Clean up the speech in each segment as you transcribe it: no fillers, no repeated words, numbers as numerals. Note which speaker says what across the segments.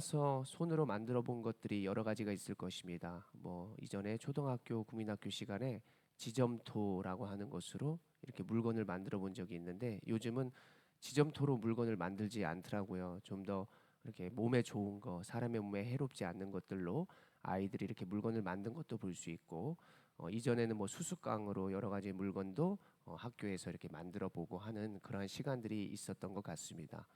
Speaker 1: 서 손으로 만들어 본 것들이 여러 가지가 있을 것입니다. 이전에 초등학교 국민학교 시간에 지점토라고 하는 것으로 이렇게 물건을 만들어 본 적이 있는데 요즘은 지점토로 물건을 만들지 않더라고요. 좀 더 이렇게 몸에 좋은 거, 사람의 몸에 해롭지 않는 것들로 아이들이 이렇게 물건을 만든 것도 볼 수 있고, 이전에는 수습강으로 여러 가지 물건도 학교에서 이렇게 만들어 보고 하는 그러한 시간들이 있었던 것 같습니다.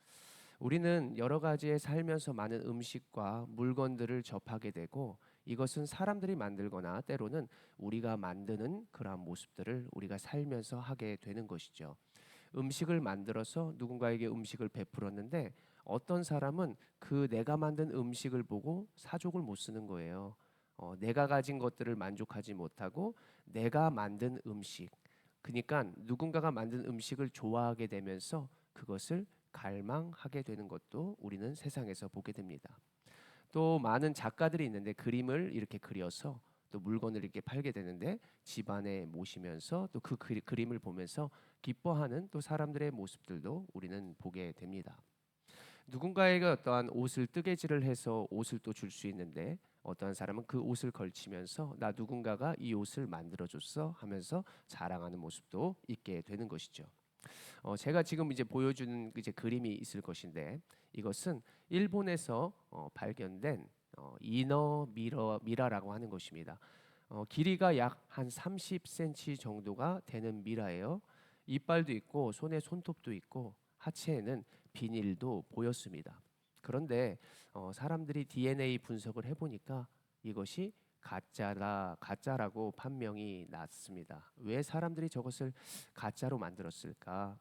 Speaker 1: 우리는 여러 가지에 살면서 많은 음식과 물건들을 접하게 되고, 이것은 사람들이 만들거나 때로는 우리가 만드는 그러한 모습들을 우리가 살면서 하게 되는 것이죠. 음식을 만들어서 누군가에게 음식을 베풀었는데 어떤 사람은 그 내가 만든 음식을 보고 사족을 못 쓰는 거예요. 내가 가진 것들을 만족하지 못하고 내가 만든 음식, 그러니까 누군가가 만든 음식을 좋아하게 되면서 그것을 갈망하게 되는 것도 우리는 세상에서 보게 됩니다. 또 많은 작가들이 있는데 그림을 이렇게 그려서 또 물건을 이렇게 팔게 되는데 집안에 모시면서 또 그 그림을 보면서 기뻐하는 또 사람들의 모습들도 우리는 보게 됩니다. 누군가에게 어떠한 옷을 뜨개질을 해서 옷을 또 줄 수 있는데 어떠한 사람은 그 옷을 걸치면서 나 누군가가 이 옷을 만들어 줬어 하면서 자랑하는 모습도 있게 되는 것이죠. 제가 지금 이제 보여주는 이제 그림이 있을 것인데 이것은 일본에서 발견된 이너 미라라고 하는 것입니다. 길이가 약 한 30cm 정도가 되는 미라예요. 이빨도 있고 손에 손톱도 있고 하체에는 비닐도 보였습니다. 그런데 사람들이 DNA 분석을 해보니까 이것이 가짜라고 판명이 났습니다. 왜 사람들이 저것을 가짜로 만들었을까?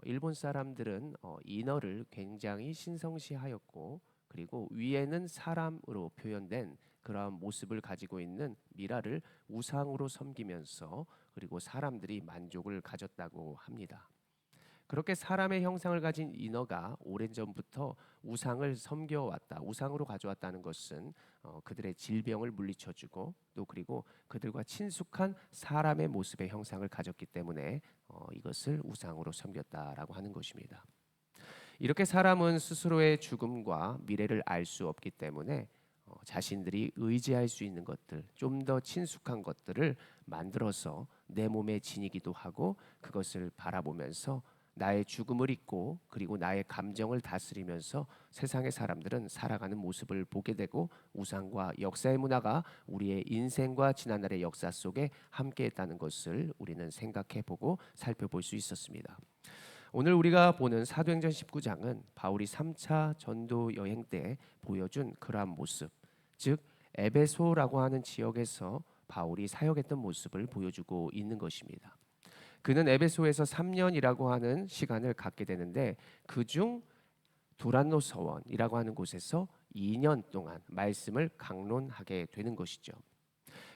Speaker 1: 일본 사람들은 인어를 굉장히 신성시하였고 그리고 위에는 사람으로 표현된 그러한 모습을 가지고 있는 미라를 우상으로 섬기면서 그리고 사람들이 만족을 가졌다고 합니다. 그렇게 사람의 형상을 가진 인어가 오랜전부터 우상을 섬겨왔다, 우상으로 가져왔다는 것은 그들의 질병을 물리쳐주고 또 그리고 그들과 친숙한 사람의 모습의 형상을 가졌기 때문에 이것을 우상으로 섬겼다라고 하는 것입니다. 이렇게 사람은 스스로의 죽음과 미래를 알 수 없기 때문에 자신들이 의지할 수 있는 것들, 좀 더 친숙한 것들을 만들어서 내 몸에 지니기도 하고 그것을 바라보면서 나의 죽음을 잊고 그리고 나의 감정을 다스리면서 세상의 사람들은 살아가는 모습을 보게 되고 우상과 역사의 문화가 우리의 인생과 지난날의 역사 속에 함께했다는 것을 우리는 생각해보고 살펴볼 수 있었습니다. 오늘 우리가 보는 사도행전 19장은 바울이 3차 전도 여행 때 보여준 그러한 모습, 즉 에베소라고 하는 지역에서 바울이 사역했던 모습을 보여주고 있는 것입니다. 그는 에베소에서 3년이라고 하는 시간을 갖게 되는데 그중 두란노 서원이라고 하는 곳에서 2년 동안 말씀을 강론하게 되는 것이죠.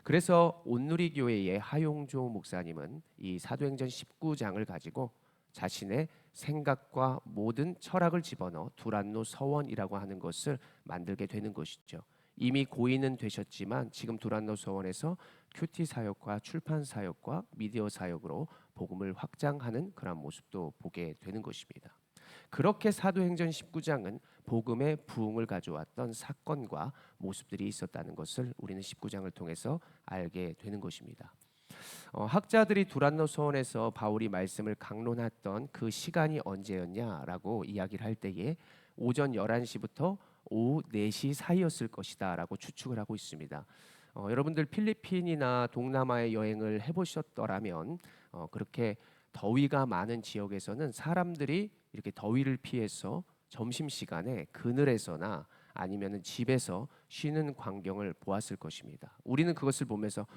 Speaker 1: 그래서 온누리 교회의 하용조 목사님은 이 사도행전 19장을 가지고 자신의 생각과 모든 철학을 집어넣어 두란노 서원이라고 하는 것을 만들게 되는 것이죠. 이미 고인은 되셨지만 지금 두란노 서원에서 큐티 사역과 출판 사역과 미디어 사역으로 복음을 확장하는 그런 모습도 보게 되는 것입니다. 그렇게 사도행전 19장은 복음의 부흥을 가져왔던 사건과 모습들이 있었다는 것을 우리는 19장을 통해서 알게 되는 것입니다. 학자들이 두란노 서원에서 바울이 말씀을 강론했던 그 시간이 언제였냐라고 이야기를 할 때에 오전 11시부터 오후 4시 사이였을 것이다라고 추측을 하고 있습니다. 여러분들 필리핀이나 동남아에 여행을 해보셨더라면 그렇게 더위가 많은 지역에서는 사람들이 이렇게 더위를 피해서 점심시간에 그늘에서나 아니면 집에서 쉬는 광경을 보았을 것입니다. 우리는 그것을 보면서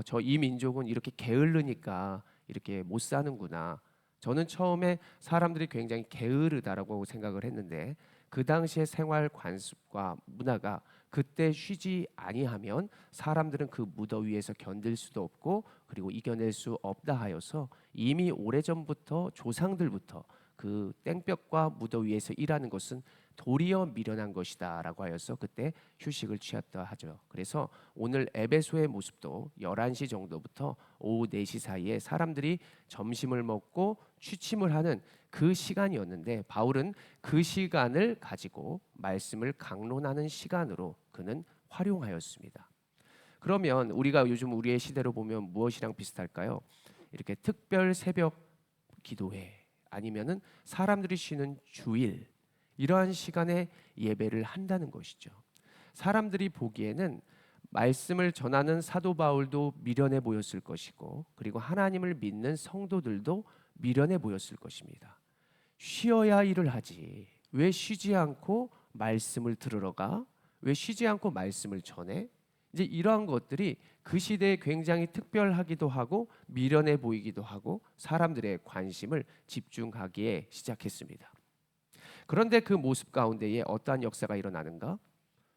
Speaker 1: 저 이 민족은 이렇게 게으르니까 이렇게 못 사는구나. 저는 처음에 사람들이 굉장히 게으르다라고 생각을 했는데 그 당시의 생활 관습과 문화가 그때 쉬지 아니하면 사람들은 그 무더위에서 견딜 수도 없고 그리고 이겨낼 수 없다 하여서 이미 오래전부터 조상들부터 그 땡볕과 무더위에서 일하는 것은 도리어 미련한 것이다라고 하여서 그때 휴식을 취했다 하죠. 그래서 오늘 에베소의 모습도 11시 정도부터 오후 4시 사이에 사람들이 점심을 먹고 취침을 하는 그 시간이었는데 바울은 그 시간을 가지고 말씀을 강론하는 시간으로 그는 활용하였습니다. 그러면 우리가 요즘 우리의 시대로 보면 무엇이랑 비슷할까요? 이렇게 특별 새벽 기도회 아니면은 사람들이 쉬는 주일 이러한 시간에 예배를 한다는 것이죠. 사람들이 보기에는 말씀을 전하는 사도 바울도 미련해 보였을 것이고 그리고 하나님을 믿는 성도들도 미련해 보였을 것입니다. 쉬어야 일을 하지. 왜 쉬지 않고 말씀을 들으러 가? 왜 쉬지 않고 말씀을 전해? 이제 이러한 것들이 그 시대에 굉장히 특별하기도 하고 미련해 보이기도 하고 사람들의 관심을 집중하기에 시작했습니다. 그런데 그 모습 가운데에 어떠한 역사가 일어나는가?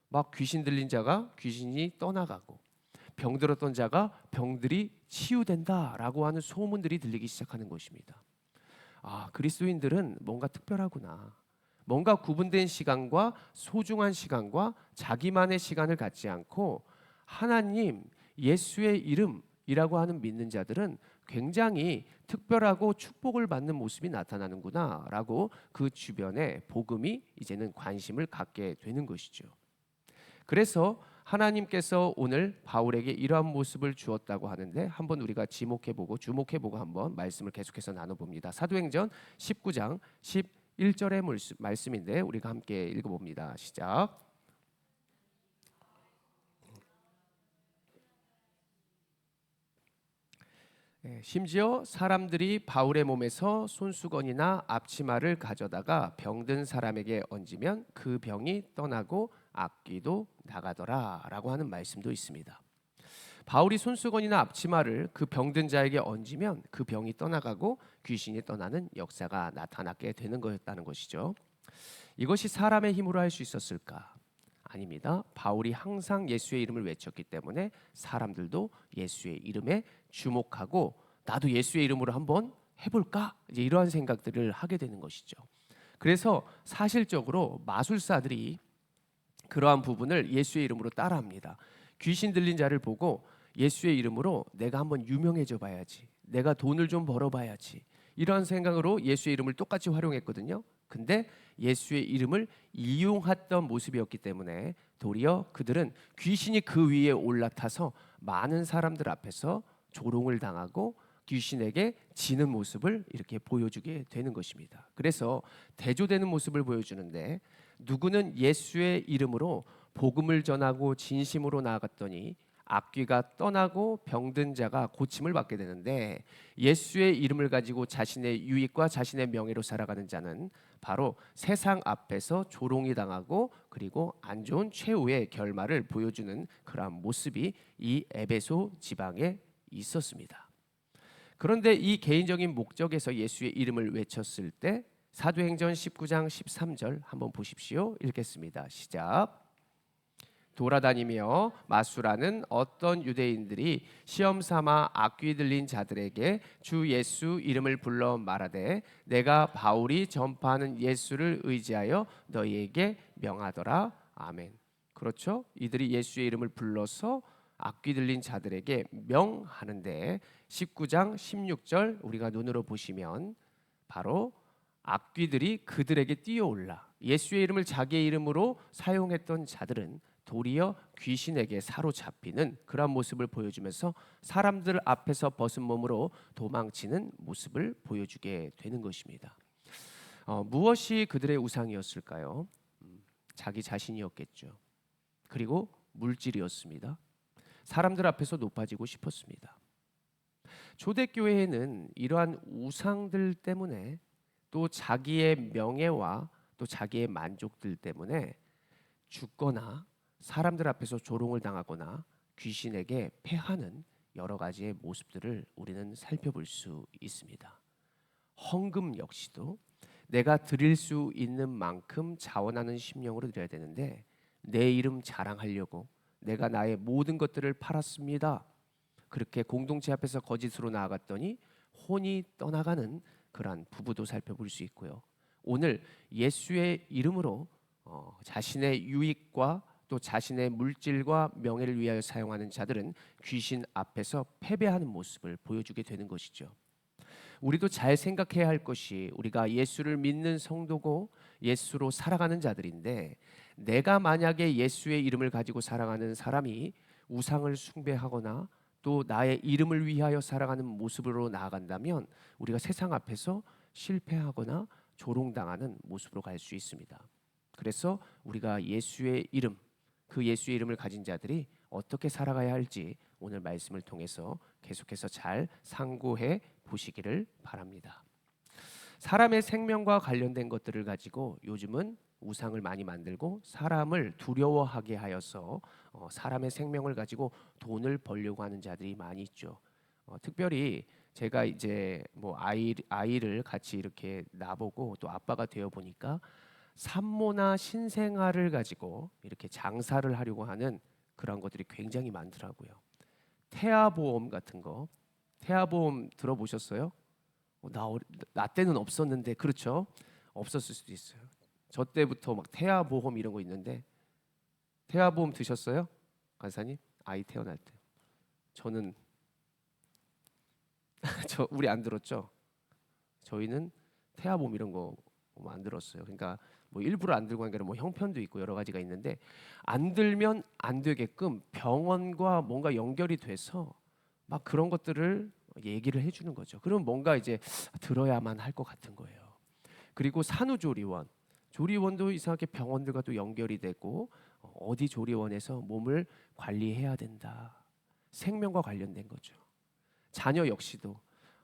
Speaker 1: 막 귀신 들린 자가 귀신이 떠나가고 병 들었던 자가 병들이 치유된다라고 하는 소문들이 들리기 시작하는 것입니다. 아, 그리스도인들은 뭔가 특별하구나. 뭔가 구분된 시간과 소중한 시간과 자기만의 시간을 갖지 않고 하나님, 예수의 이름이라고 하는 믿는 자들은 굉장히 특별하고 축복을 받는 모습이 나타나는구나라고 그 주변에 복음이 이제는 관심을 갖게 되는 것이죠. 그래서 하나님께서 오늘 바울에게 이러한 모습을 주었다고 하는데 한번 우리가 주목해보고 한번 말씀을 계속해서 나눠봅니다. 사도행전 19장 11절의 말씀인데 우리가 함께 읽어봅니다. 시작. 심지어 사람들이 바울의 몸에서 손수건이나 앞치마를 가져다가 병든 사람에게 얹으면 그 병이 떠나고 악귀도 나가더라라고 하는 말씀도 있습니다. 바울이 손수건이나 앞치마를 그 병든 자에게 얹으면 그 병이 떠나가고 귀신이 떠나는 역사가 나타나게 되는 거였다는 것이죠. 이것이 사람의 힘으로 할 수 있었을까? 아닙니다. 바울이 항상 예수의 이름을 외쳤기 때문에 사람들도 예수의 이름에 주목하고 나도 예수의 이름으로 한번 해볼까? 이제 이러한 생각들을 하게 되는 것이죠. 그래서 사실적으로 마술사들이 그러한 부분을 예수의 이름으로 따라합니다. 귀신 들린 자를 보고 예수의 이름으로 내가 한번 유명해져 봐야지. 내가 돈을 좀 벌어 봐야지. 이런 생각으로 예수의 이름을 똑같이 활용했거든요. 근데 예수의 이름을 이용했던 모습이었기 때문에 도리어 그들은 귀신이 그 위에 올라타서 많은 사람들 앞에서 조롱을 당하고 귀신에게 지는 모습을 이렇게 보여주게 되는 것입니다. 그래서 대조되는 모습을 보여주는데 누구는 예수의 이름으로 복음을 전하고 진심으로 나아갔더니 악귀가 떠나고 병든 자가 고침을 받게 되는데 예수의 이름을 가지고 자신의 유익과 자신의 명예로 살아가는 자는 바로 세상 앞에서 조롱이 당하고 그리고 안 좋은 최후의 결말을 보여주는 그러한 모습이 이 에베소 지방에 있었습니다. 그런데 이 개인적인 목적에서 예수의 이름을 외쳤을 때 사도행전 19장 13절 한번 보십시오. 읽겠습니다. 시작. 돌아다니며 마술하는 어떤 유대인들이 시험 삼아 악귀 들린 자들에게 주 예수 이름을 불러 말하되 내가 바울이 전파하는 예수를 의지하여 너희에게 명하더라. 아멘. 그렇죠? 이들이 예수의 이름을 불러서 악귀 들린 자들에게 명하는데 19장 16절 우리가 눈으로 보시면 바로 악귀들이 그들에게 뛰어올라 예수의 이름을 자기의 이름으로 사용했던 자들은 도리어 귀신에게 사로잡히는 그런 모습을 보여주면서 사람들 앞에서 벗은 몸으로 도망치는 모습을 보여주게 되는 것입니다. 무엇이 그들의 우상이었을까요? 자기 자신이었겠죠. 그리고 물질이었습니다. 사람들 앞에서 높아지고 싶었습니다. 초대교회에는 이러한 우상들 때문에 또 자기의 명예와 또 자기의 만족들 때문에 죽거나 사람들 앞에서 조롱을 당하거나 귀신에게 패하는 여러 가지의 모습들을 우리는 살펴볼 수 있습니다. 헌금 역시도 내가 드릴 수 있는 만큼 자원하는 심령으로 드려야 되는데 내 이름 자랑하려고 내가 나의 모든 것들을 팔았습니다. 그렇게 공동체 앞에서 거짓으로 나아갔더니 혼이 떠나가는 그러한 부부도 살펴볼 수 있고요. 오늘 예수의 이름으로 자신의 유익과 또 자신의 물질과 명예를 위하여 사용하는 자들은 귀신 앞에서 패배하는 모습을 보여주게 되는 것이죠. 우리도 잘 생각해야 할 것이 우리가 예수를 믿는 성도고 예수로 살아가는 자들인데 내가 만약에 예수의 이름을 가지고 살아가는 사람이 우상을 숭배하거나 또 나의 이름을 위하여 살아가는 모습으로 나아간다면 우리가 세상 앞에서 실패하거나 조롱당하는 모습으로 갈 수 있습니다. 그래서 우리가 예수의 이름, 그 예수의 이름을 가진 자들이 어떻게 살아가야 할지 오늘 말씀을 통해서 계속해서 잘 상고해 보시기를 바랍니다. 사람의 생명과 관련된 것들을 가지고 요즘은 우상을 많이 만들고 사람을 두려워하게 하여서 사람의 생명을 가지고 돈을 벌려고 하는 자들이 많이 있죠. 특별히 제가 이제 뭐 아이를 같이 이렇게 나보고 또 아빠가 되어 보니까 산모나 신생아를 가지고 이렇게 장사를 하려고 하는 그런 것들이 굉장히 많더라고요. 태아보험 같은 거, 태아보험 들어보셨어요? 나 때는 없었는데 그렇죠? 없었을 수도 있어요. 저 때부터 막 태아보험 이런 거 있는데 태아보험 드셨어요? 간사님? 아이 태어날 때. 저는 우리 안 들었죠? 저희는 태아보험 이런 거 안 들었어요. 그러니까 뭐 일부러 안 들고 한 게 아니라 뭐 형편도 있고 여러 가지가 있는데 안 들면 안 되게끔 병원과 뭔가 연결이 돼서 막 그런 것들을 얘기를 해주는 거죠. 그럼 뭔가 이제 들어야만 할 것 같은 거예요. 그리고 산후조리원, 조리원도 이상하게 병원들과 또 연결이 되고 어디 조리원에서 몸을 관리해야 된다. 생명과 관련된 거죠. 자녀 역시도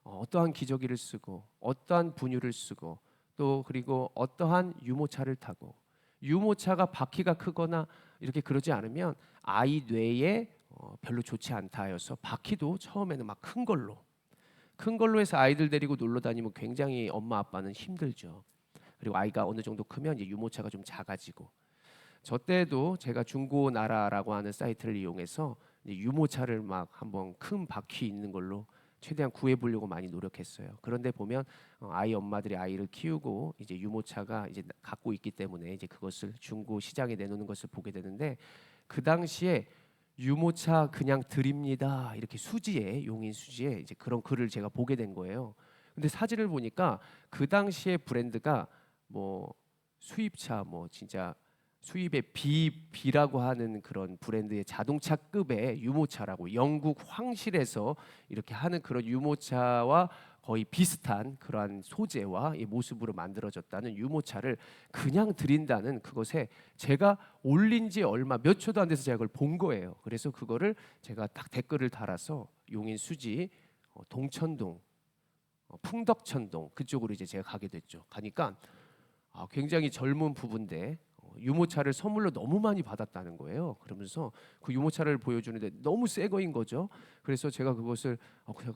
Speaker 1: 어떠한 기저귀를 쓰고 어떠한 분유를 쓰고 또 그리고 어떠한 유모차를 타고 유모차가 바퀴가 크거나 이렇게 그러지 않으면 아이 뇌에 별로 좋지 않다 하여서 바퀴도 처음에는 막 큰 걸로 해서 아이들 데리고 놀러 다니면 굉장히 엄마 아빠는 힘들죠. 그리고 아이가 어느 정도 크면 이제 유모차가 좀 작아지고 저 때도 제가 중고나라라고 하는 사이트를 이용해서 이제 유모차를 막 한번 큰 바퀴 있는 걸로 최대한 구해보려고 많이 노력했어요. 그런데 보면 아이 엄마들이 아이를 키우고 이제 유모차가 이제 갖고 있기 때문에 이제 그것을 중고 시장에 내놓는 것을 보게 되는데 그 당시에 유모차 그냥 드립니다 이렇게 수지에 용인 수지에 이제 그런 글을 제가 보게 된 거예요. 근데 사진을 보니까 그 당시에 브랜드가 뭐 수입차 뭐 진짜 수입의 B라고 하는 그런 브랜드의 자동차급의 유모차라고 영국 황실에서 이렇게 하는 그런 유모차와 거의 비슷한 그러한 소재와 이 모습으로 만들어졌다는 유모차를 그냥 드린다는 그것에 제가 올린 지 얼마 몇 초도 안 돼서 제가 그걸 본 거예요. 그래서 그거를 제가 딱 댓글을 달아서 용인 수지 동천동 풍덕천동 그쪽으로 이제 제가 가게 됐죠. 가니까 굉장히 젊은 부부인데 유모차를 선물로 너무 많이 받았다는 거예요. 그러면서 그 유모차를 보여주는데 너무 새 거인 거죠. 그래서 제가 그것을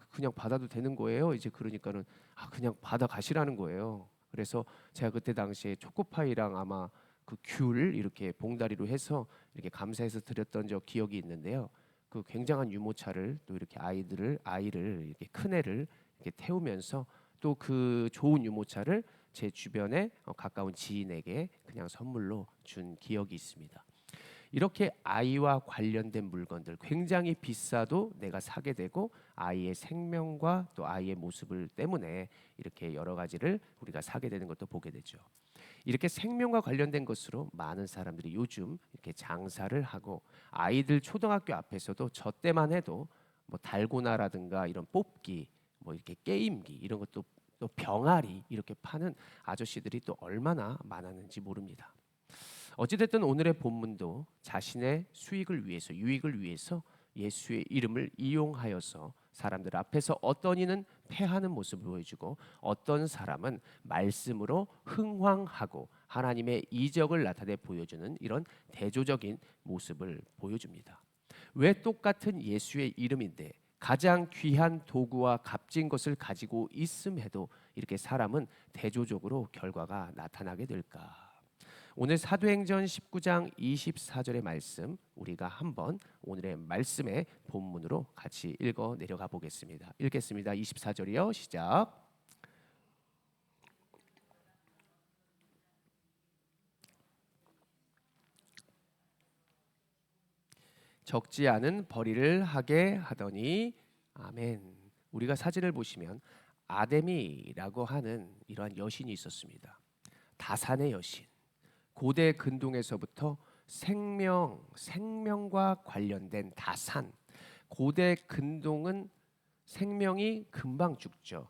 Speaker 1: 그냥 받아도 되는 거예요. 이제 그러니까는 그냥 받아 가시라는 거예요. 그래서 제가 그때 당시에 초코파이랑 아마 그 귤 이렇게 봉다리로 해서 이렇게 감사해서 드렸던 적 기억이 있는데요. 그 굉장한 유모차를 또 이렇게 아이를 이렇게 큰 애를 이렇게 태우면서 또 그 좋은 유모차를 제 주변에 가까운 지인에게 그냥 선물로 준 기억이 있습니다. 이렇게 아이와 관련된 물건들 굉장히 비싸도 내가 사게 되고 아이의 생명과 또 아이의 모습을 때문에 이렇게 여러 가지를 우리가 사게 되는 것도 보게 되죠. 이렇게 생명과 관련된 것으로 많은 사람들이 요즘 이렇게 장사를 하고 아이들 초등학교 앞에서도 저 때만 해도 뭐 달고나라든가 이런 뽑기 뭐 이렇게 게임기 이런 것도 또 병아리 이렇게 파는 아저씨들이 또 얼마나 많았는지 모릅니다. 어찌됐든 오늘의 본문도 자신의 수익을 위해서 유익을 위해서 예수의 이름을 이용하여서 사람들 앞에서 어떤 이는 패하는 모습을 보여주고 어떤 사람은 말씀으로 흥황하고 하나님의 이적을 나타내 보여주는 이런 대조적인 모습을 보여줍니다. 왜 똑같은 예수의 이름인데 가장 귀한 도구와 값진 것을 가지고 있음에도 이렇게 사람은 대조적으로 결과가 나타나게 될까? 오늘 사도행전 19장 24절의 말씀 우리가 한번 오늘의 말씀의 본문으로 같이 읽어 내려가 보겠습니다. 읽겠습니다. 24절이요. 시작. 적지 않은 벌이를 하게 하더니 아멘. 우리가 사진을 보시면 아데미라고 하는 이러한 여신이 있었습니다. 다산의 여신. 고대 근동에서부터 생명과 관련된 다산. 고대 근동은 생명이 금방 죽죠.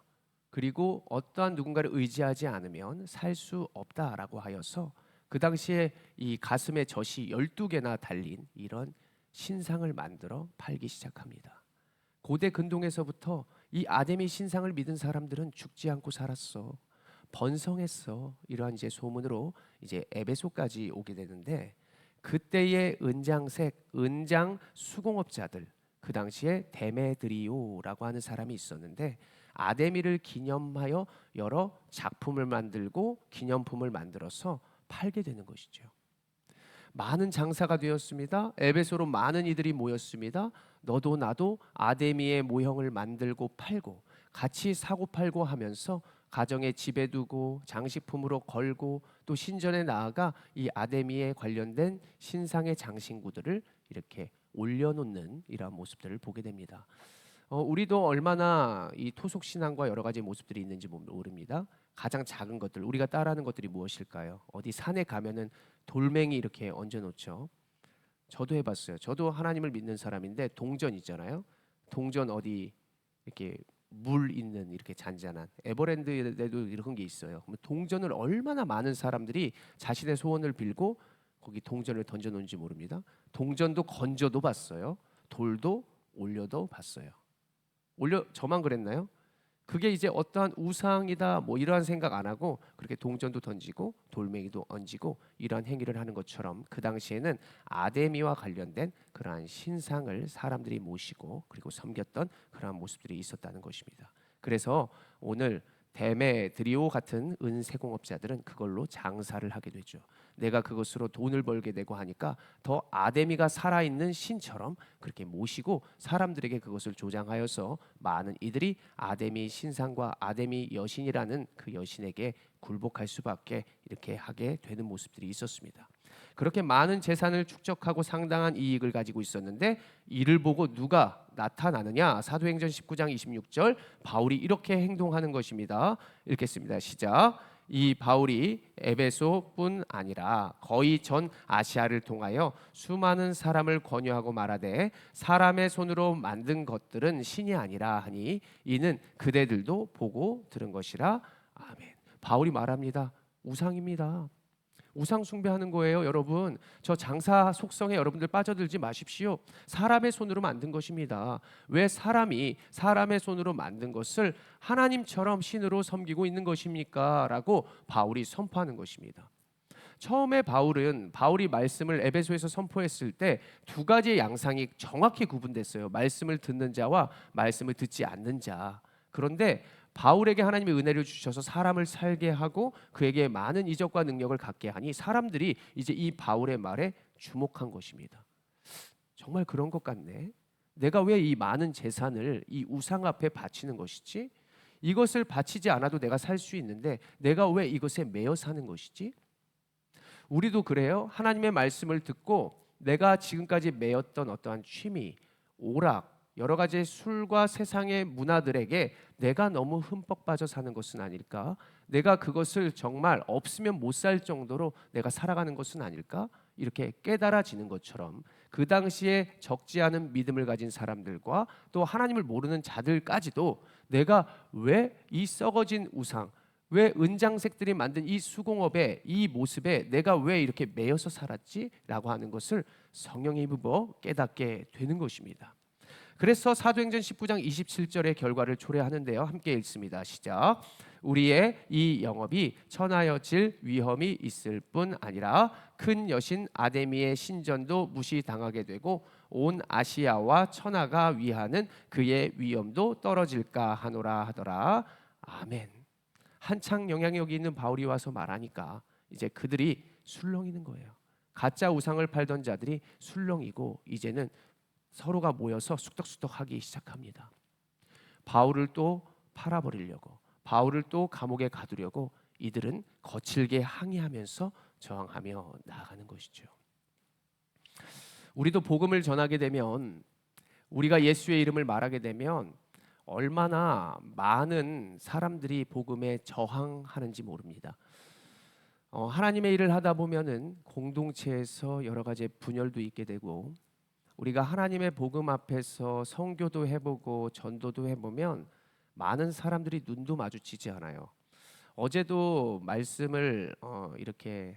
Speaker 1: 그리고 어떠한 누군가를 의지하지 않으면 살 수 없다라고 하여서 그 당시에 이 가슴에 젖이 12개나 달린 이런 신상을 만들어 팔기 시작합니다. 고대 근동에서부터 이 아데미 신상을 믿은 사람들은 죽지 않고 살았어. 번성했어. 이러한 이제 소문으로 이제 에베소까지 오게 되는데 그때의 은장 수공업자들 그 당시에 데메드리오라고 하는 사람이 있었는데 아데미를 기념하여 여러 작품을 만들고 기념품을 만들어서 팔게 되는 것이죠. 많은 장사가 되었습니다. 에베소로 많은 이들이 모였습니다. 너도 나도 아데미의 모형을 만들고 팔고 같이 사고 팔고 하면서 가정에 집에 두고 장식품으로 걸고 또 신전에 나아가 이 아데미에 관련된 신상의 장신구들을 이렇게 올려놓는 이러한 모습들을 보게 됩니다. 우리도 얼마나 이 토속 신앙과 여러 가지 모습들이 있는지 모릅니다. 가장 작은 것들, 우리가 따라하는 것들이 무엇일까요? 어디 산에 가면은 돌멩이 이렇게 얹어 놓죠. 저도 해봤어요. 저도 하나님을 믿는 사람인데 동전 있잖아요. 동전 어디 이렇게 물 있는 이렇게 잔잔한 에버랜드에도 이런 게 있어요. 동전을 얼마나 많은 사람들이 자신의 소원을 빌고 거기 동전을 던져 놓은지 모릅니다. 동전도 건져도 봤어요. 돌도 올려도 봤어요. 저만 그랬나요? 그게 이제 어떠한 우상이다 뭐 이러한 생각 안 하고 그렇게 동전도 던지고 돌멩이도 얹고 이러한 행위를 하는 것처럼 그 당시에는 아데미와 관련된 그러한 신상을 사람들이 모시고 그리고 섬겼던 그러한 모습들이 있었다는 것입니다. 그래서 오늘 데메드리오 같은 은세공업자들은 그걸로 장사를 하게 되죠. 내가 그것으로 돈을 벌게 되고 하니까 더 아데미가 살아있는 신처럼 그렇게 모시고 사람들에게 그것을 조장하여서 많은 이들이 아데미 신상과 아데미 여신이라는 그 여신에게 굴복할 수밖에 이렇게 하게 되는 모습들이 있었습니다. 그렇게 많은 재산을 축적하고 상당한 이익을 가지고 있었는데 이를 보고 누가 나타나느냐? 사도행전 19장 26절 바울이 이렇게 행동하는 것입니다. 읽겠습니다. 시작. 이 바울이 에베소뿐 아니라 거의 전 아시아를 통하여 수많은 사람을 권유하고 말하되 사람의 손으로 만든 것들은 신이 아니라 하니 이는 그대들도 보고 들은 것이라. 아멘. 바울이 말합니다. 우상입니다. 우상 숭배하는 거예요, 여러분. 저 장사 속성에 여러분들 빠져들지 마십시오. 사람의 손으로 만든 것입니다. 왜 사람이 사람의 손으로 만든 것을 하나님처럼 신으로 섬기고 있는 것입니까? 라고 바울이 선포하는 것입니다. 처음에 바울이 말씀을 에베소에서 선포했을 때 두 가지의 양상이 정확히 구분됐어요. 말씀을 듣는 자와 말씀을 듣지 않는 자. 그런데 바울에게 하나님의 은혜를 주셔서 사람을 살게 하고 그에게 많은 이적과 능력을 갖게 하니 사람들이 이제 이 바울의 말에 주목한 것입니다. 정말 그런 것 같네. 내가 왜 이 많은 재산을 이 우상 앞에 바치는 것이지? 이것을 바치지 않아도 내가 살 수 있는데 내가 왜 이것에 매여 사는 것이지? 우리도 그래요. 하나님의 말씀을 듣고 내가 지금까지 매였던 어떠한 취미, 오락, 여러 가지 술과 세상의 문화들에게 내가 너무 흠뻑 빠져 사는 것은 아닐까? 내가 그것을 정말 없으면 못 살 정도로 내가 살아가는 것은 아닐까? 이렇게 깨달아지는 것처럼 그 당시에 적지 않은 믿음을 가진 사람들과 또 하나님을 모르는 자들까지도 내가 왜 이 썩어진 우상, 왜 은장색들이 만든 이 수공업의 이 모습에 내가 왜 이렇게 매여서 살았지? 라고 하는 것을 성령에 힘입어 깨닫게 되는 것입니다. 그래서 사도행전 19장 27절의 결과를 초래하는데요. 함께 읽습니다. 시작. 우리의 이 영업이 천하여질 위험이 있을 뿐 아니라 큰 여신 아데미의 신전도 무시당하게 되고 온 아시아와 천하가 위하는 그의 위엄도 떨어질까 하노라 하더라. 아멘. 한창 영향력이 있는 바울이 와서 말하니까 이제 그들이 술렁이는 거예요. 가짜 우상을 팔던 자들이 술렁이고 이제는 서로가 모여서 쑥덕쑥덕하기 시작합니다. 바울을 또 팔아버리려고, 바울을 또 감옥에 가두려고 이들은 거칠게 항의하면서 저항하며 나아가는 것이죠. 우리도 복음을 전하게 되면, 우리가 예수의 이름을 말하게 되면 얼마나 많은 사람들이 복음에 저항하는지 모릅니다. 하나님의 일을 하다 보면은 공동체에서 여러 가지 분열도 있게 되고, 우리가 하나님의 복음 앞에서 선교도 해보고 전도도 해보면 많은 사람들이 눈도 마주치지 않아요. 어제도 말씀을 이렇게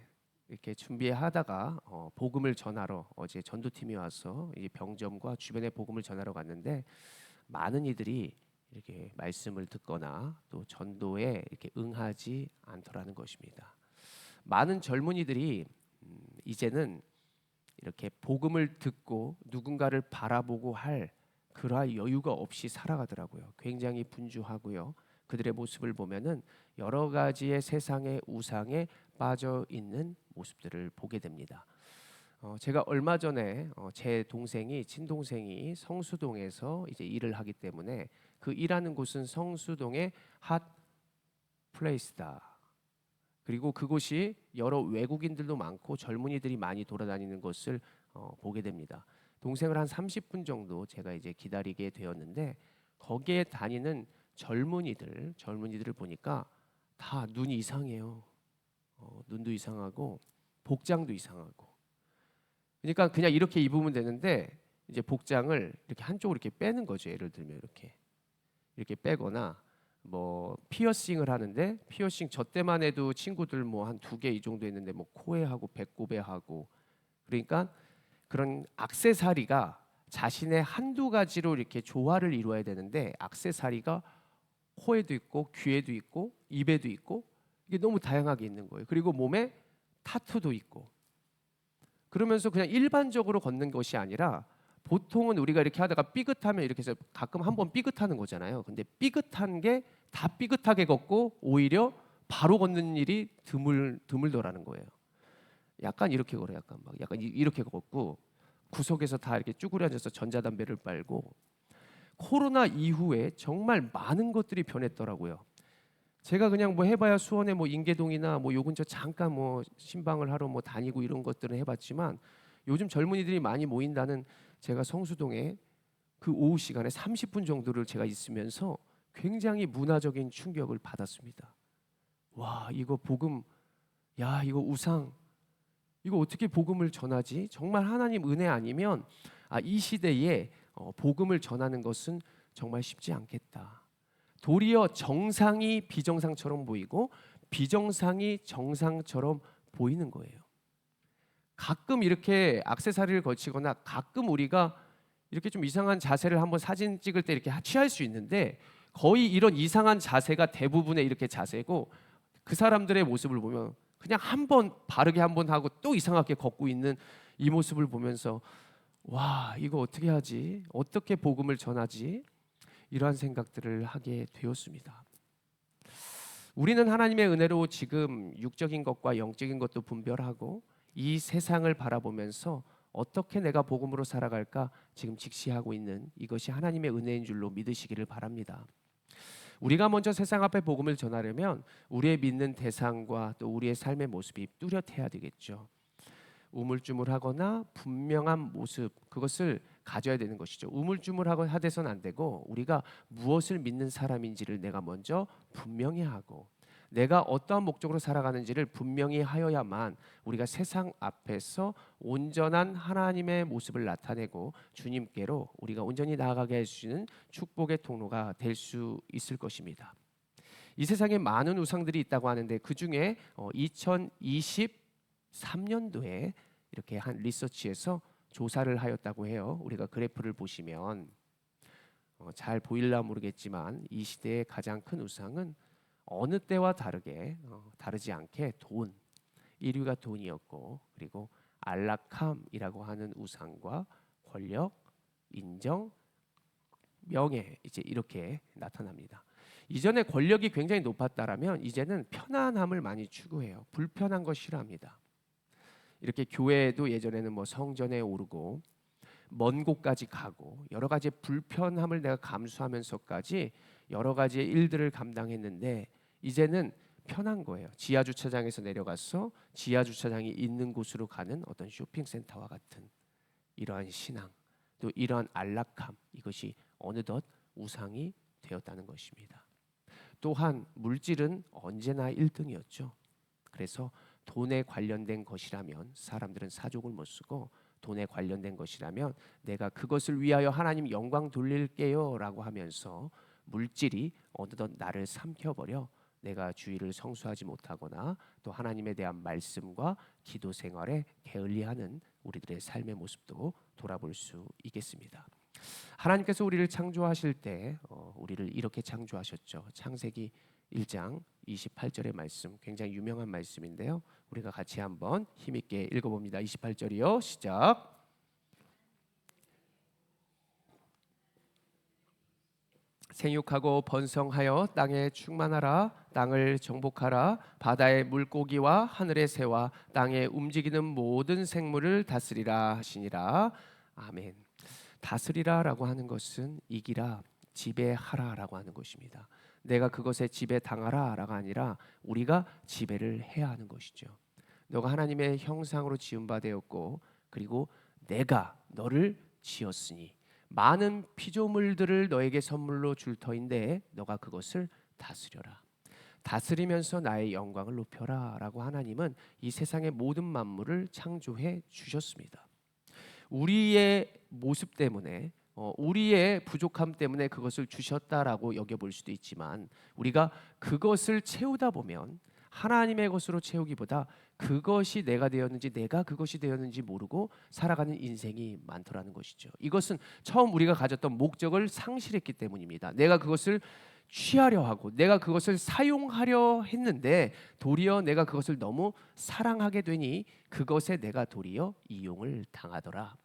Speaker 1: 준비하다가 복음을 전하러 어제 전도팀이 와서 이 병점과 주변의 복음을 전하러 갔는데, 많은 이들이 이렇게 말씀을 듣거나 또 전도에 이렇게 응하지 않더라는 것입니다. 많은 젊은이들이 이제는 이렇게 복음을 듣고 누군가를 바라보고 할 그러한 여유가 없이 살아가더라고요. 굉장히 분주하고요. 그들의 모습을 보면은 여러 가지의 세상의 우상에 빠져 있는 모습들을 보게 됩니다. 제가 얼마 전에 제 동생이 친동생이 성수동에서 이제 일을 하기 때문에 그 일하는 곳은 성수동의 핫 플레이스다. 그리고 그곳이 여러 외국인들도 많고 젊은이들이 많이 돌아다니는 것을 보게 됩니다. 동생을 한 30분 정도 제가 이제 기다리게 되었는데, 거기에 다니는 젊은이들을 보니까 다 눈이 이상해요. 눈도 이상하고 복장도 이상하고. 그러니까 그냥 이렇게 입으면 되는데 이제 복장을 이렇게 한쪽으로 이렇게 빼는 거죠. 예를 들면 이렇게 빼거나 뭐 피어싱을 하는데, 피어싱 저 때만 해도 친구들 뭐 한 2개 이 정도 했는데 뭐 코에 하고 배꼽에 하고. 그러니까 그런 액세서리가 자신의 한두 가지로 이렇게 조화를 이루어야 되는데, 액세서리가 코에도 있고 귀에도 있고 입에도 있고 이게 너무 다양하게 있는 거예요. 그리고 몸에 타투도 있고. 그러면서 그냥 일반적으로 걷는 것이 아니라, 보통은 우리가 이렇게 하다가 삐끗하면 이렇게 해서 가끔 한번 삐끗하는 거잖아요. 근데 삐끗한 게 다 삐끗하게 걷고 오히려 바로 걷는 일이 드물더라는 거예요. 약간 이렇게 걸어, 약간 이렇게 걷고 구석에서 다 이렇게 쭈그려 앉아서 전자담배를 빨고. 코로나 이후에 정말 많은 것들이 변했더라고요. 제가 그냥 뭐 해봐야 수원에 뭐 인계동이나 뭐 요 근처 잠깐 뭐 신방을 하러 뭐 다니고 이런 것들은 해봤지만, 요즘 젊은이들이 많이 모인다는, 제가 성수동에 그 오후 시간에 30분 정도를 제가 있으면서 굉장히 문화적인 충격을 받았습니다. 와, 이거 복음, 야, 이거 우상, 이거 어떻게 복음을 전하지? 정말 하나님 은혜 아니면 이 시대에 복음을 전하는 것은 정말 쉽지 않겠다. 도리어 정상이 비정상처럼 보이고 비정상이 정상처럼 보이는 거예요. 가끔 이렇게 액세서리를 걸치거나 가끔 우리가 이렇게 좀 이상한 자세를 한번 사진 찍을 때 이렇게 취할 수 있는데, 거의 이런 이상한 자세가 대부분의 이렇게 자세고, 그 사람들의 모습을 보면 그냥 한번 바르게 한번 하고 또 이상하게 걷고 있는 이 모습을 보면서, 와, 이거 어떻게 하지? 어떻게 복음을 전하지? 이러한 생각들을 하게 되었습니다. 우리는 하나님의 은혜로 지금 육적인 것과 영적인 것도 분별하고 이 세상을 바라보면서 어떻게 내가 복음으로 살아갈까 지금 직시하고 있는 이것이 하나님의 은혜인 줄로 믿으시기를 바랍니다. 우리가 먼저 세상 앞에 복음을 전하려면 우리의 믿는 대상과 또 우리의 삶의 모습이 뚜렷해야 되겠죠. 우물쭈물하거나 분명한 모습, 그것을 가져야 되는 것이죠. 우물쭈물하고 하대서는 안 되고, 우리가 무엇을 믿는 사람인지를 내가 먼저 분명히 하고, 내가 어떠한 목적으로 살아가는지를 분명히 하여야만 우리가 세상 앞에서 온전한 하나님의 모습을 나타내고 주님께로 우리가 온전히 나아가게 해주시는 축복의 통로가 될 수 있을 것입니다. 이 세상에 많은 우상들이 있다고 하는데, 그 중에 2023년도에 이렇게 한 리서치에서 조사를 하였다고 해요. 우리가 그래프를 보시면 잘 보일라 모르겠지만, 이 시대의 가장 큰 우상은 어느 때와 다르지 않게 1위가 돈이었고, 그리고 안락함이라고 하는 우상과 권력, 인정, 명예, 이제 이렇게 나타납니다. 이전에 권력이 굉장히 높았다라면 이제는 편안함을 많이 추구해요. 불편한 거 싫어합니다. 이렇게 교회도 예전에는 뭐 성전에 오르고 먼 곳까지 가고 여러 가지 불편함을 내가 감수하면서까지 여러 가지의 일들을 감당했는데, 이제는 편한 거예요. 지하 주차장에서 내려가서 지하 주차장이 있는 곳으로 가는 어떤 쇼핑센터와 같은 이러한 신앙, 또 이러한 안락함, 이것이 어느덧 우상이 되었다는 것입니다. 또한 물질은 언제나 1등이었죠. 그래서 돈에 관련된 것이라면 사람들은 사족을 못 쓰고, 돈에 관련된 것이라면 내가 그것을 위하여 하나님 영광 돌릴게요 라고 하면서 물질이 어느덧 나를 삼켜버려 내가 주의를 성수하지 못하거나 또 하나님에 대한 말씀과 기도 생활에 게을리하는 우리들의 삶의 모습도 돌아볼 수 있겠습니다. 하나님께서 우리를 창조하실 때 우리를 이렇게 창조하셨죠. 창세기 1장 28절의 말씀, 굉장히 유명한 말씀인데요. 우리가 같이 한번 힘있게 읽어봅니다. 28절이요. 시작. 생육하고 번성하여 땅에 충만하라. 땅을 정복하라. 바다의 물고기와 하늘의 새와 땅에 움직이는 모든 생물을 다스리라 하시니라. 아멘. 다스리라라고 하는 것은 이기라, 지배하라라고 하는 것입니다. 내가 그것에 지배당하라라가 아니라 우리가 지배를 해야 하는 것이죠. 너가 하나님의 형상으로 지은 바 되었고, 그리고 내가 너를 지었으니 많은 피조물들을 너에게 선물로 줄 터인데 너가 그것을 다스려라. 다스리면서 나의 영광을 높여라 라고 하나님은 이 세상의 모든 만물을 창조해 주셨습니다. 우리의 모습 때문에 우리의 부족함 때문에 그것을 주셨다라고 여겨볼 수도 있지만, 우리가 그것을 채우다 보면 하나님의 것으로 채우기보다 그것이 내가 되었는지 내가 그것이 되었는지 모르고 살아가는 인생이 많더라는 것이죠. 이것은 처음 우리가 가졌던 목적을 상실했기 때문입니다. 내가 그것을 취하려 하고 내가 그것을 사용하려 했는데 도리어 내가 그것을 너무 사랑하게 되니 그것에 내가 도리어 이용을 당하더라.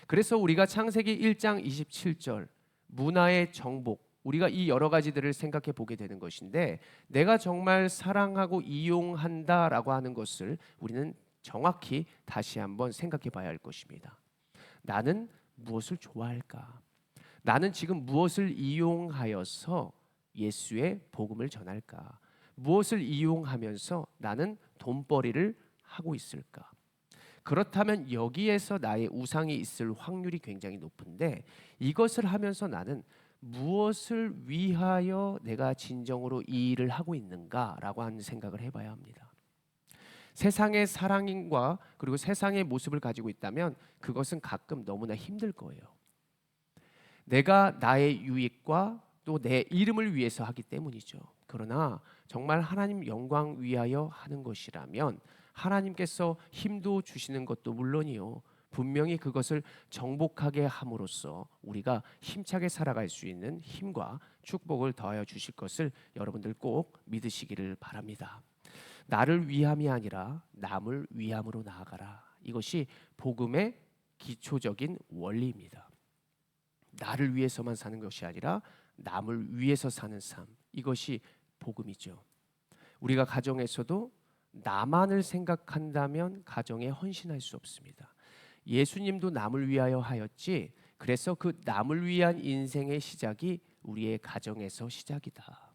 Speaker 1: 그래서 우리가 창세기 1장 27절 문화의 정복, 우리가 이 여러 가지들을 생각해 보게 되는 것인데, 내가 정말 사랑하고 이용한다라고 하는 것을 우리는 정확히 다시 한번 생각해 봐야 할 것입니다. 나는 무엇을 좋아할까? 나는 지금 무엇을 이용하여서 예수의 복음을 전할까? 무엇을 이용하면서 나는 돈벌이를 하고 있을까? 그렇다면 여기에서 나의 우상이 있을 확률이 굉장히 높은데, 이것을 하면서 나는 무엇을 위하여 내가 진정으로 이 일을 하고 있는가라고 하는 생각을 해봐야 합니다. 세상의 사랑인과 그리고 세상의 모습을 가지고 있다면 그것은 가끔 너무나 힘들 거예요. 내가 나의 유익과 또 내 이름을 위해서 하기 때문이죠. 그러나 정말 하나님 영광 위하여 하는 것이라면 하나님께서 힘도 주시는 것도 물론이요, 분명히 그것을 정복하게 함으로써 우리가 힘차게 살아갈 수 있는 힘과 축복을 더하여 주실 것을 여러분들 꼭 믿으시기를 바랍니다. 나를 위함이 아니라 남을 위함으로 나아가라. 이것이 복음의 기초적인 원리입니다. 나를 위해서만 사는 것이 아니라 남을 위해서 사는 삶, 이것이 복음이죠. 우리가 가정에서도 나만을 생각한다면 가정에 헌신할 수 없습니다. 예수님도 남을 위하여 하였지, 그래서 그 남을 위한 인생의 시작이 우리의 가정에서 시작이다.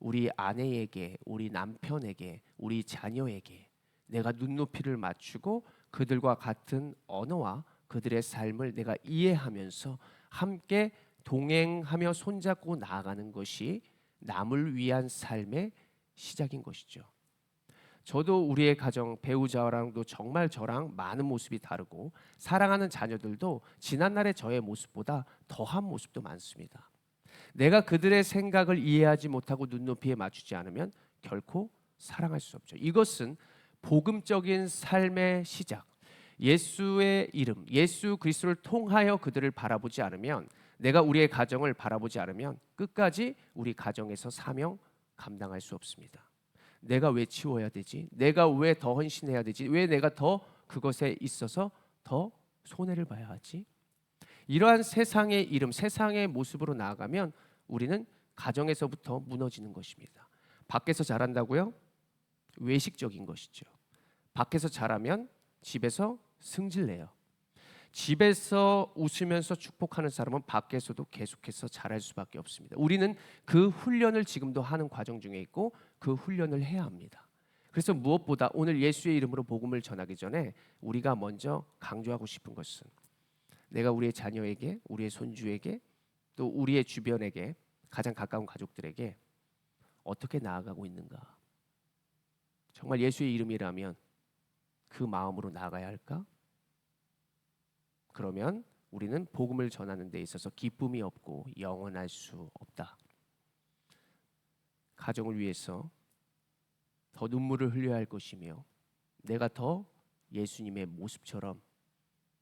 Speaker 1: 우리 아내에게, 우리 남편에게, 우리 자녀에게 내가 눈높이를 맞추고 그들과 같은 언어와 그들의 삶을 내가 이해하면서 함께 동행하며 손잡고 나아가는 것이 남을 위한 삶의 시작인 것이죠. 저도 우리의 가정 배우자랑도 정말 저랑 많은 모습이 다르고, 사랑하는 자녀들도 지난날의 저의 모습보다 더한 모습도 많습니다. 내가 그들의 생각을 이해하지 못하고 눈높이에 맞추지 않으면 결코 사랑할 수 없죠. 이것은 복음적인 삶의 시작, 예수의 이름, 예수 그리스도를 통하여 그들을 바라보지 않으면, 내가 우리의 가정을 바라보지 않으면 끝까지 우리 가정에서 사명 감당할 수 없습니다. 내가 왜 치워야 되지? 내가 왜 더 헌신해야 되지? 왜 내가 더 그것에 있어서 더 손해를 봐야 하지? 이러한 세상의 이름, 세상의 모습으로 나아가면 우리는 가정에서부터 무너지는 것입니다. 밖에서 잘한다고요? 외식적인 것이죠. 밖에서 잘하면 집에서 승질내요. 집에서 웃으면서 축복하는 사람은 밖에서도 계속해서 잘할 수밖에 없습니다. 우리는 그 훈련을 지금도 하는 과정 중에 있고 그 훈련을 해야 합니다. 그래서 무엇보다 오늘 예수의 이름으로 복음을 전하기 전에 우리가 먼저 강조하고 싶은 것은, 내가 우리의 자녀에게, 우리의 손주에게, 또 우리의 주변에게 가장 가까운 가족들에게 어떻게 나아가고 있는가? 정말 예수의 이름이라면 그 마음으로 나아가야 할까? 그러면 우리는 복음을 전하는 데 있어서 기쁨이 없고 영원할 수 없다. 가정을 위해서 더 눈물을 흘려야 할 것이며 내가 더 예수님의 모습처럼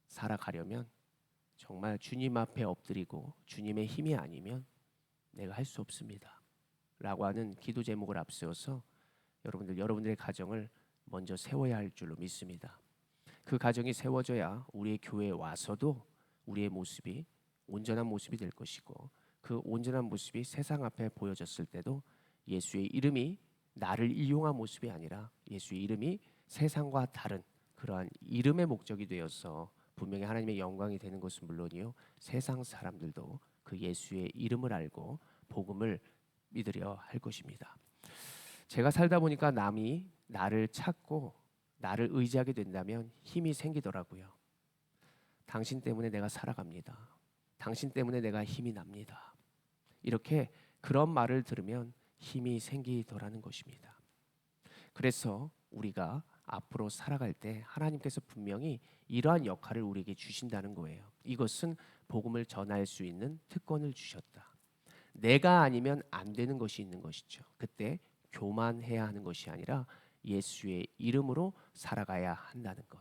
Speaker 1: 살아가려면 정말 주님 앞에 엎드리고 주님의 힘이 아니면 내가 할 수 없습니다. 라고 하는 기도 제목을 앞세워서 여러분들의 가정을 먼저 세워야 할 줄로 믿습니다. 그 가정이 세워져야 우리의 교회에 와서도 우리의 모습이 온전한 모습이 될 것이고 그 온전한 모습이 세상 앞에 보여졌을 때도 예수의 이름이 나를 이용한 모습이 아니라 예수의 이름이 세상과 다른 그러한 이름의 목적이 되어서 분명히 하나님의 영광이 되는 것은 물론이요 세상 사람들도 그 예수의 이름을 알고 복음을 믿으려 할 것입니다. 제가 살다 보니까 남이 나를 찾고 나를 의지하게 된다면 힘이 생기더라고요. 당신 때문에 내가 살아갑니다. 당신 때문에 내가 힘이 납니다. 이렇게 그런 말을 들으면 힘이 생기더라는 것입니다. 그래서 우리가 앞으로 살아갈 때 하나님께서 분명히 이러한 역할을 우리에게 주신다는 거예요. 이것은 복음을 전할 수 있는 특권을 주셨다. 내가 아니면 안 되는 것이 있는 것이죠. 그때 교만해야 하는 것이 아니라 예수의 이름으로 살아가야 한다는 것.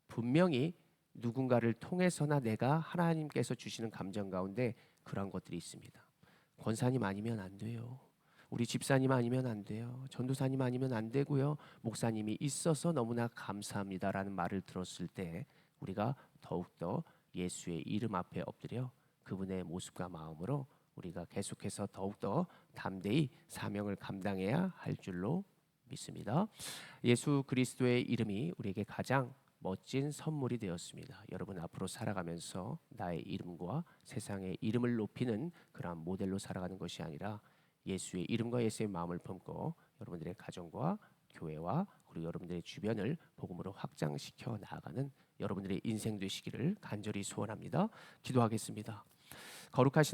Speaker 1: 분명히 누군가를 통해서나 내가 하나님께서 주시는 감정 가운데 그런 것들이 있습니다. 권사님 아니면 안 돼요. 우리 집사님 아니면 안 돼요. 전도사님 아니면 안 되고요. 목사님이 있어서 너무나 감사합니다라는 말을 들었을 때 우리가 더욱더 예수의 이름 앞에 엎드려 그분의 모습과 마음으로 우리가 계속해서 더욱더 담대히 사명을 감당해야 할 줄로 믿습니다. 예수 그리스도의 이름이 우리에게 가장 멋진 선물이 되었습니다. 여러분 앞으로 살아가면서 나의 이름과 세상의 이름을 높이는 그러한 모델로 살아가는 것이 아니라 예수의 이름과 예수의 마음을 품고 여러분들의 가정과 교회와 그리고 여러분들의 주변을 복음으로 확장시켜 나아가는 여러분들의 인생 되시기를 간절히 소원합니다. 기도하겠습니다. 거룩하신